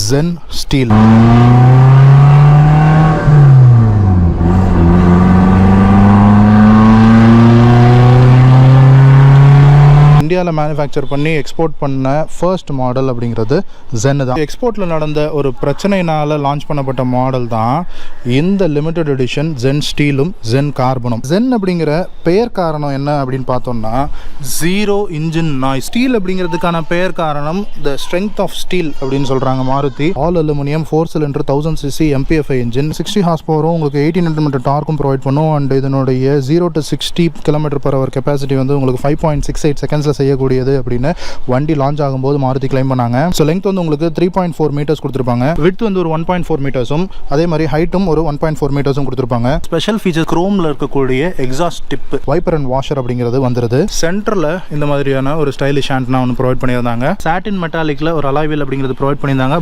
Zen Steel. இந்தியாவில் manufacture பண்ணி export பண்ண ஃபர்ஸ்ட் மாடல் அப்படிங்கிறது ஜென் தான். எக்ஸ்போர்ட்டில் நடந்த ஒரு பிரச்சனையினால் லான்ச் பண்ணப்பட்ட மாடல் தான் இந்த லிமிடெட் எடிஷன் ஜென் ஸ்டீலும் ஜென் கார்பனும். ஜென் அப்படிங்கிற பெயர் காரணம் என்ன அப்படின்னு பார்த்தோம்னா ஜீரோ இன்ஜின் நாய்ஸ். ஸ்டீல் அப்படிங்கிறதுக்கான பெயர் காரணம் த ஸ்ட்ரென்த் ஆஃப் ஸ்டீல் அப்படின்னு சொல்கிறாங்க Maruti. All aluminium 4 cylinder 1000cc MPFI engine, 60 horse பவரும் உங்களுக்கு 18 Nm டார்க்கும் ப்ரொவைட் பண்ணும். அண்ட் இதனுடைய 0 to 60 km/h கெப்பாசிட்டி வந்து உங்களுக்கு 5.68 செகண்ட்ஸில் செய்யக்கூடியது அப்படின்னு வண்டி லான்ச் ஆகும்போது மாருதி கிளைம் பண்ணாங்க. ஸோ லெங்த் வந்து உங்களுக்கு 3.4 மீட்டர்ஸ் கொடுத்துருப்பாங்க. விட்த் வந்து ஒரு 1.4 மீட்டர்ஸும் அதே மாதிரி ஹைட்டும் ஒரு 1.4 மீட்டர்ஸும் கொடுத்துருப்பாங்க. ஸ்பெஷல் ஃபீச்சர் குரோம்ல இருக்கக்கூடிய exhaust tip, wiper and washer அப்படிங்கிறது வந்துருது. சென்டர்ல இந்த மாதிரியான ஒரு ஸ்டைலிஷ் ஆண்டனா ஒன்று ப்ரொவைட் பண்ணியிருந்தாங்க. சாட்டின் மெட்டாலிக்ல ஒரு அலாய் வீல் அப்படிங்கிறது ப்ரொவைட் பண்ணியிருந்தாங்க.